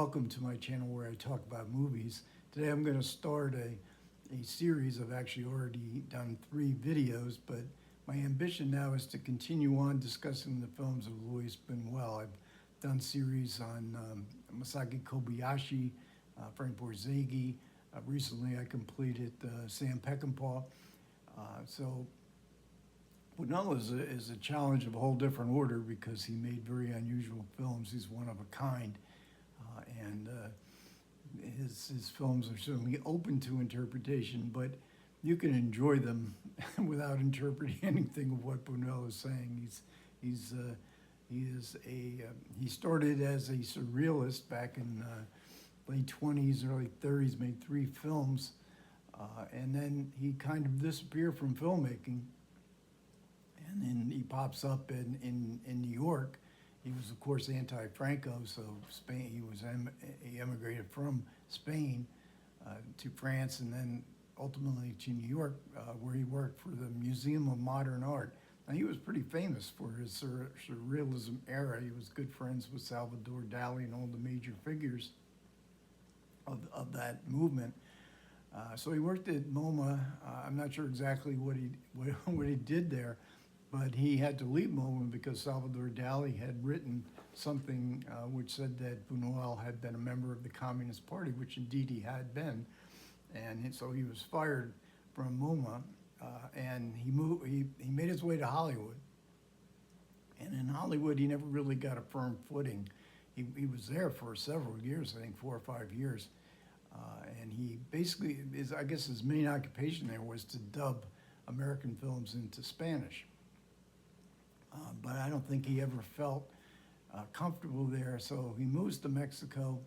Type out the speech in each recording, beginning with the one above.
welcome to my channel where I talk about movies. Today I'm going to start a series. I've actually already done 3 videos, but my ambition now is to continue on discussing the films of Luis Bunuel. I've done series on Masaki Kobayashi, Frank Borzage. Recently I completed Sam Peckinpah. So Bunuel is a challenge of a whole different order because he made very unusual films. He's one of a kind. And his films are certainly open to interpretation, but you can enjoy them without interpreting anything of what Bunuel is saying. He started as a surrealist back in late 20s, early 30s, made 3 films, and then he kind of disappeared from filmmaking, and then he pops up in New York. He was, of course, anti-Franco, so Spain. He emigrated from Spain to France, and then ultimately to New York, where he worked for the Museum of Modern Art. Now, he was pretty famous for his surrealism era. He was good friends with Salvador Dali and all the major figures of that movement. So he worked at MoMA. I'm not sure exactly what he did there, but he had to leave MoMA because Salvador Dali had written something which said that Bunuel had been a member of the Communist Party, which indeed he had been. And so he was fired from MoMA, and he made his way to Hollywood. And in Hollywood, he never really got a firm footing. He was there for several years, I think 4 or 5 years. And he basically, I guess his main occupation there was to dub American films into Spanish. But I don't think he ever felt comfortable there, so he moves to Mexico.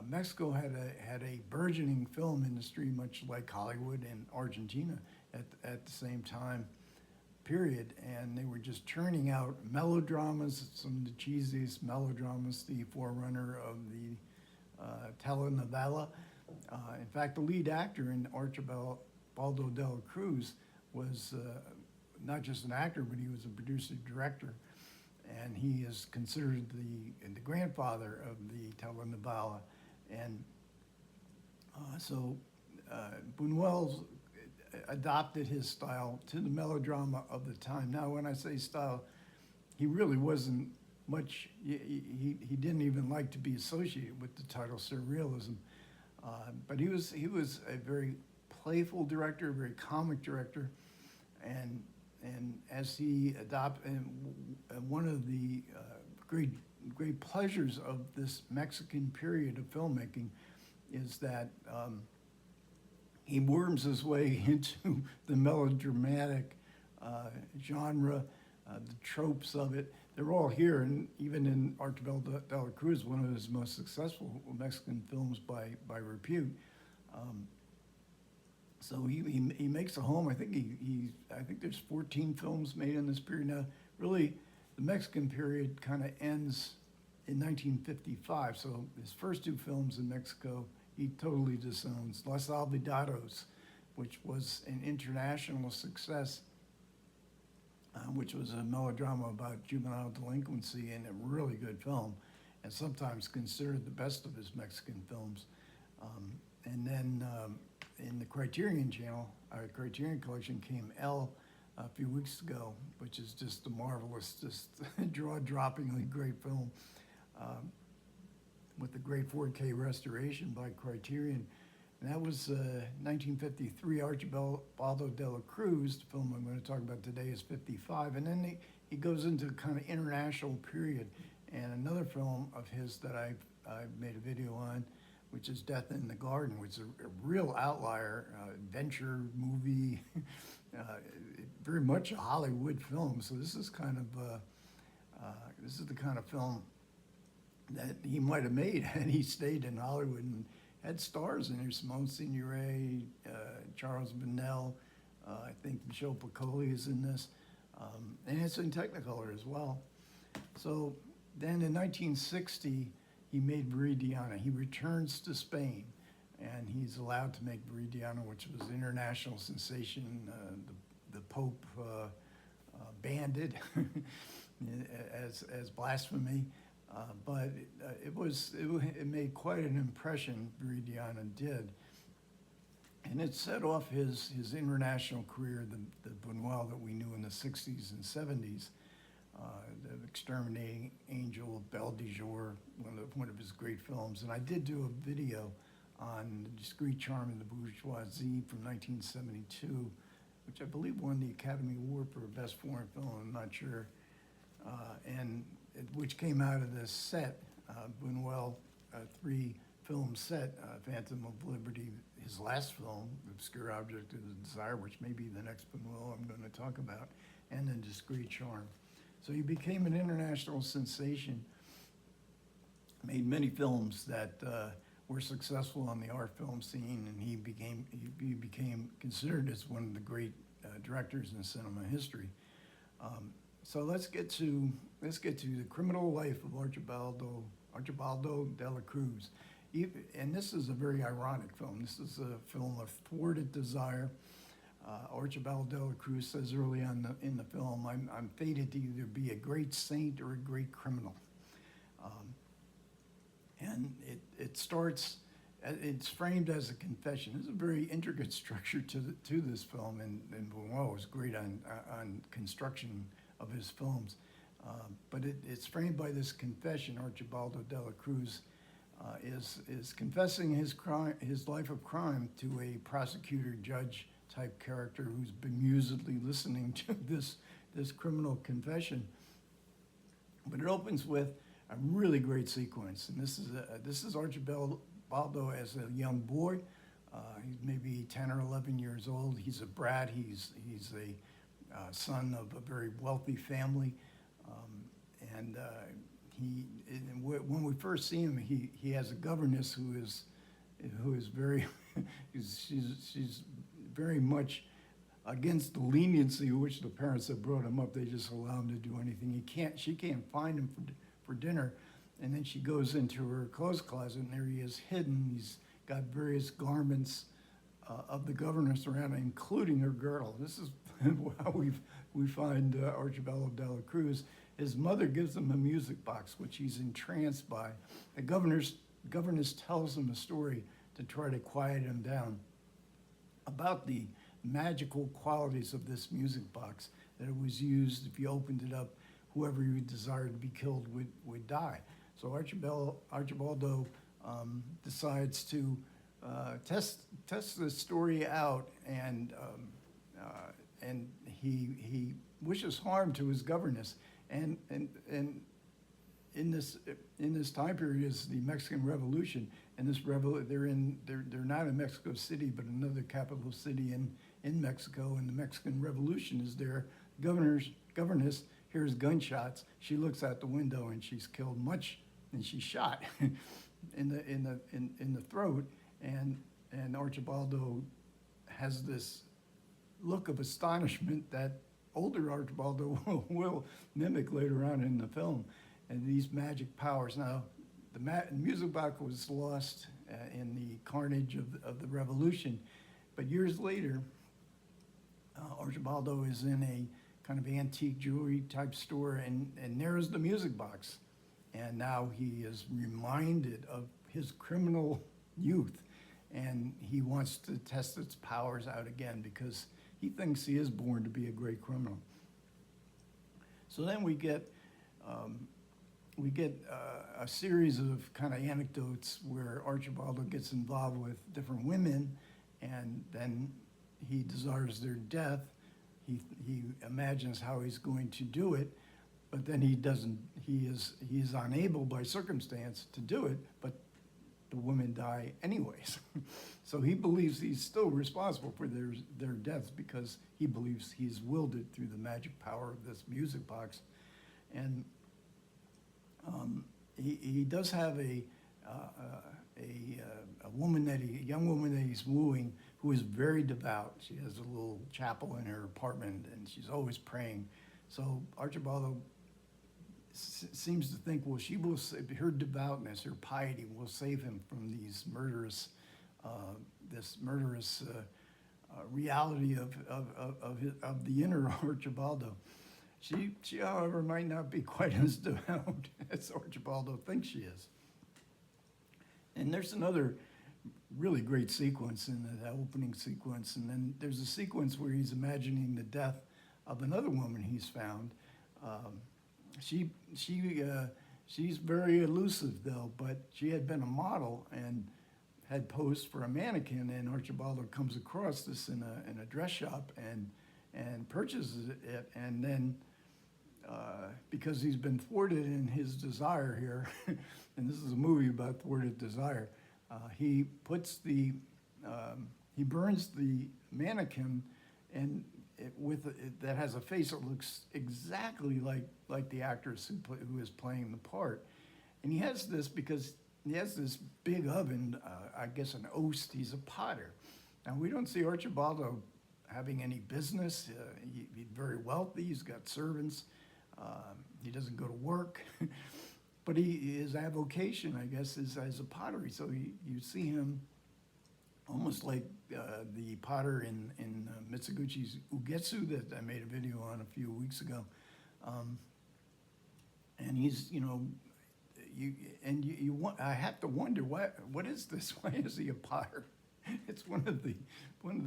Mexico had a burgeoning film industry, much like Hollywood and Argentina at the same time period, and they were just churning out melodramas, some of the cheesiest melodramas, the forerunner of the telenovela. In fact, the lead actor in Archibaldo de la Cruz was not just an actor, but he was a producer-director, and he is considered the grandfather of the telenovela. And so Bunuel adopted his style to the melodrama of the time. Now, when I say style, he really wasn't much, he didn't even like to be associated with the title surrealism, but he was a very playful director, a very comic director, and as he adopted, one of the great pleasures of this Mexican period of filmmaking is that he worms his way into the melodramatic genre, the tropes of it. They're all here, and even in Archibaldo de la Cruz, one of his most successful Mexican films by repute. So he makes a home. I think I think there's 14 films made in this period. Now, really, the Mexican period kind of ends in 1955. So his first 2 films in Mexico, he totally disowns. Los Olvidados, which was an international success, which was a melodrama about juvenile delinquency, and a really good film, and sometimes considered the best of his Mexican films. And then in the Criterion channel, Criterion collection came El a few weeks ago, which is just a marvelous, just jaw-droppingly great film with a great 4K restoration by Criterion. And that was 1953, Archibaldo de la Cruz. The film I'm going to talk about today is 55. And then he goes into a kind of international period. And another film of his that I've made a video on, which is Death in the Garden, which is a real outlier, adventure movie, very much a Hollywood film. So this is kind of, this is the kind of film that he might have made had he stayed in Hollywood, and had stars in there, Simone Signoret, Charles Bunnell, I think Michel Piccoli is in this, and it's in Technicolor as well. So then in 1960, he made Viridiana. He returns to Spain, and he's allowed to make Viridiana, which was an international sensation. The Pope banned it as blasphemy, But it made quite an impression, Viridiana did. And it set off his international career, the Bunuel that we knew in the 60s and 70s, the Exterminating Angel of Belle de Jour, one of his great films. And I did do a video on The Discreet Charm of the Bourgeoisie from 1972, which I believe won the Academy Award for Best Foreign Film, I'm not sure, which came out of this set, Bunuel, three-film set, Phantom of Liberty, his last film, Obscure Object of Desire, which may be the next Bunuel I'm going to talk about, and then Discreet Charm. So he became an international sensation, made many films that were successful on the art film scene, and he became considered as one of the great directors in cinema history. So let's get to the Criminal Life of Archibaldo de la Cruz. And this is a very ironic film. This is a film of thwarted desire. Archibaldo de la Cruz says early on in the film, I'm fated to either be a great saint or a great criminal. And it's framed as a confession. There's a very intricate structure to this film, and Bunuel was great on construction of his films. But it's framed by this confession. Archibaldo de la Cruz is confessing his life of crime to a prosecutor, judge type character who's bemusedly listening to this criminal confession. But it opens with a really great sequence, and this is Archibaldo as a young boy. He's maybe 10 or 11 years old. He's a brat. He's a son of a very wealthy family, when we first see him, he has a governess who is very she's very much against the leniency with which the parents have brought him up. They just allow him to do anything. She can't find him for dinner, and then she goes into her clothes closet, and there he is hidden. He's got various garments of the governess around, including her girdle. This is how we find Archibaldo de la Cruz. His mother gives him a music box, which he's entranced by. The governess tells him a story to try to quiet him down about the magical qualities of this music box, that it was used, if you opened it up, whoever you desired to be killed would die. So Archibaldo decides to test this story out, and he wishes harm to his governess. And in this time period is the Mexican Revolution, and they're not in Mexico City, but another capital city in Mexico, and the Mexican Revolution is there. Governess hears gunshots. She looks out the window, and she's killed and she's shot in the throat. And Archibaldo has this look of astonishment that older Archibaldo will mimic later on in the film, and these magic powers. Now, the music box was lost in the carnage of the revolution, but years later, Archibaldo is in a kind of antique jewelry type store, and there's the music box. And now he is reminded of his criminal youth, and he wants to test its powers out again because he thinks he is born to be a great criminal. So then we get a series of kind of anecdotes where Archibaldo gets involved with different women, and then he desires their death. He imagines how he's going to do it, but then he doesn't. He is unable by circumstance to do it, but the women die anyways. So he believes he's still responsible for their deaths because he believes he's willed it through the magic power of this music box. And he does have a young woman that he's wooing who is very devout. She has a little chapel in her apartment, and she's always praying. So Archibaldo seems to think, well, she will save, her devoutness, her piety will save him from these murderous, reality of the inner Archibaldo. She, however, might not be quite as devout as Archibaldo thinks she is. And there's another really great sequence in that opening sequence, and then there's a sequence where he's imagining the death of another woman he's found. Um, she she's very elusive though, but she had been a model and had posed for a mannequin, and Archibaldo comes across this in a dress shop and purchases it, and then because he's been thwarted in his desire here, and this is a movie about thwarted desire, he puts he burns the mannequin, and that has a face that looks exactly like the actress who is playing the part, and he has this because he has this big oven, I guess an oast. He's a potter. Now we don't see Archibaldo having any business. He's very wealthy. He's got servants. He doesn't go to work, but his avocation, I guess, is as a pottery. So you see him almost like the potter in Mitsuguchi's Ugetsu that I made a video on a few weeks ago. And he's, I have to wonder what is this? Why is he a potter? It's one of the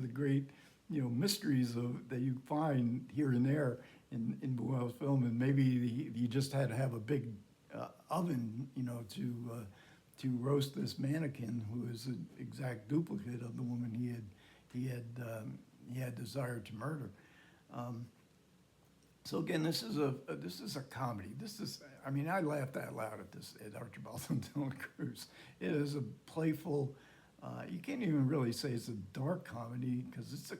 great mysteries that you find here and there in Bunuel's film, and maybe he just had to have a big oven, to roast this mannequin, who is an exact duplicate of the woman he had desired to murder. So again, this is a comedy. I laughed out loud at Archibaldo and Cruz. It is a playful. You can't even really say it's a dark comedy because it's a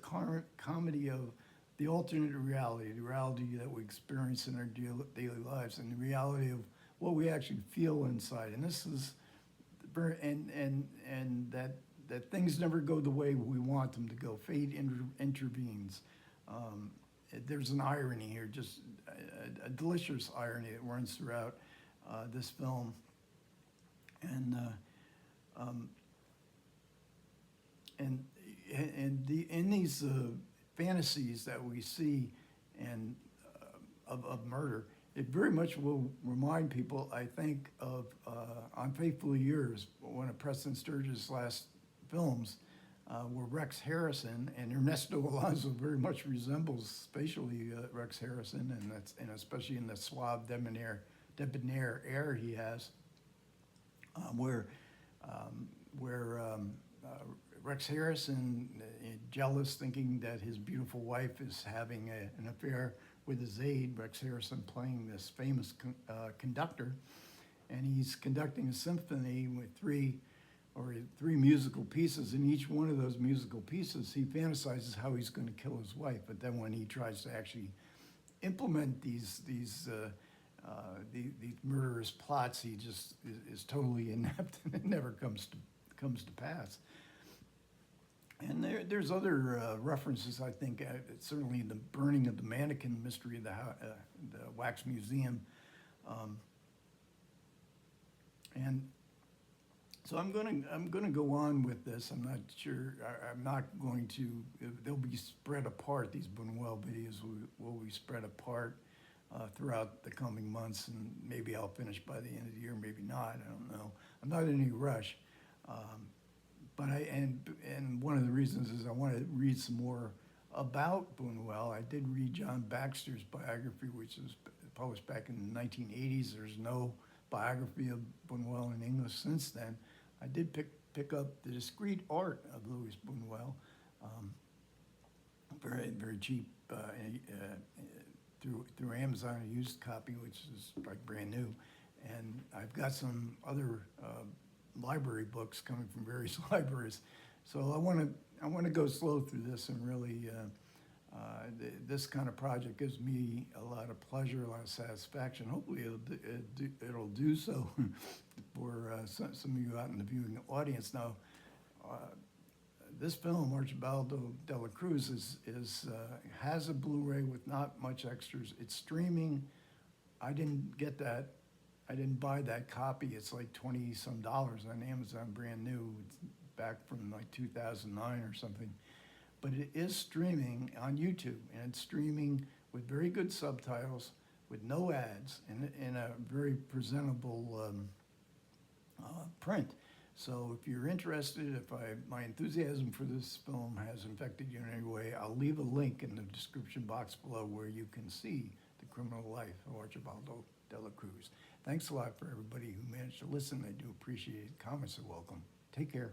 comedy of the alternate reality, the reality that we experience in our daily lives, and the reality of what we actually feel inside. And this is very and that things never go the way we want them to go. Fate intervenes. There's an irony here, just a delicious irony that runs throughout this film, and in these fantasies that we see and of murder, it very much will remind people, I think, of Unfaithfully Yours, one of Preston Sturges' last films, where Rex Harrison and Ernesto Alonso very much resembles spatially Rex Harrison, and especially in the suave debonair air he has, where Rex Harrison, jealous, thinking that his beautiful wife is having an affair with his aide, Rex Harrison playing this famous conductor, and he's conducting a symphony with three musical pieces. In each one of those musical pieces, he fantasizes how he's going to kill his wife. But then when he tries to actually implement these murderous plots, he just is totally inept, and it never comes to pass. And there's other references, I think, certainly the burning of the mannequin mystery of the Wax Museum. And so I'm gonna go on with this. I'm not sure. I'm not going to. They'll be spread apart. These Bunuel videos will be spread apart throughout the coming months, and maybe I'll finish by the end of the year. Maybe not. I don't know. I'm not in any rush. But and one of the reasons is I want to read some more about Bunuel. I did read John Baxter's biography, which was published back in the 1980s. There's no biography of Bunuel in English since then. I did pick up The Discreet Art of Luis Bunuel, very, very cheap through Amazon, a used copy, which is like brand new. And I've got some other library books coming from various libraries. So I want to go slow through this, and really this kind of project gives me a lot of pleasure, a lot of satisfaction. Hopefully it'll do so for some of you out in the viewing audience. Now, this film, Archibaldo de la Cruz, has a Blu-ray with not much extras. It's streaming. I didn't get that. I didn't buy that copy. It's like $20-some on Amazon, brand new. It's back from like 2009 or something. But it is streaming on YouTube, and it's streaming with very good subtitles, with no ads, in a very presentable print. So if you're interested, if my enthusiasm for this film has infected you in any way, I'll leave a link in the description box below where you can see The Criminal Life of Archibaldo de la Cruz. Thanks a lot for everybody who managed to listen. I do appreciate it. Comments are welcome. Take care.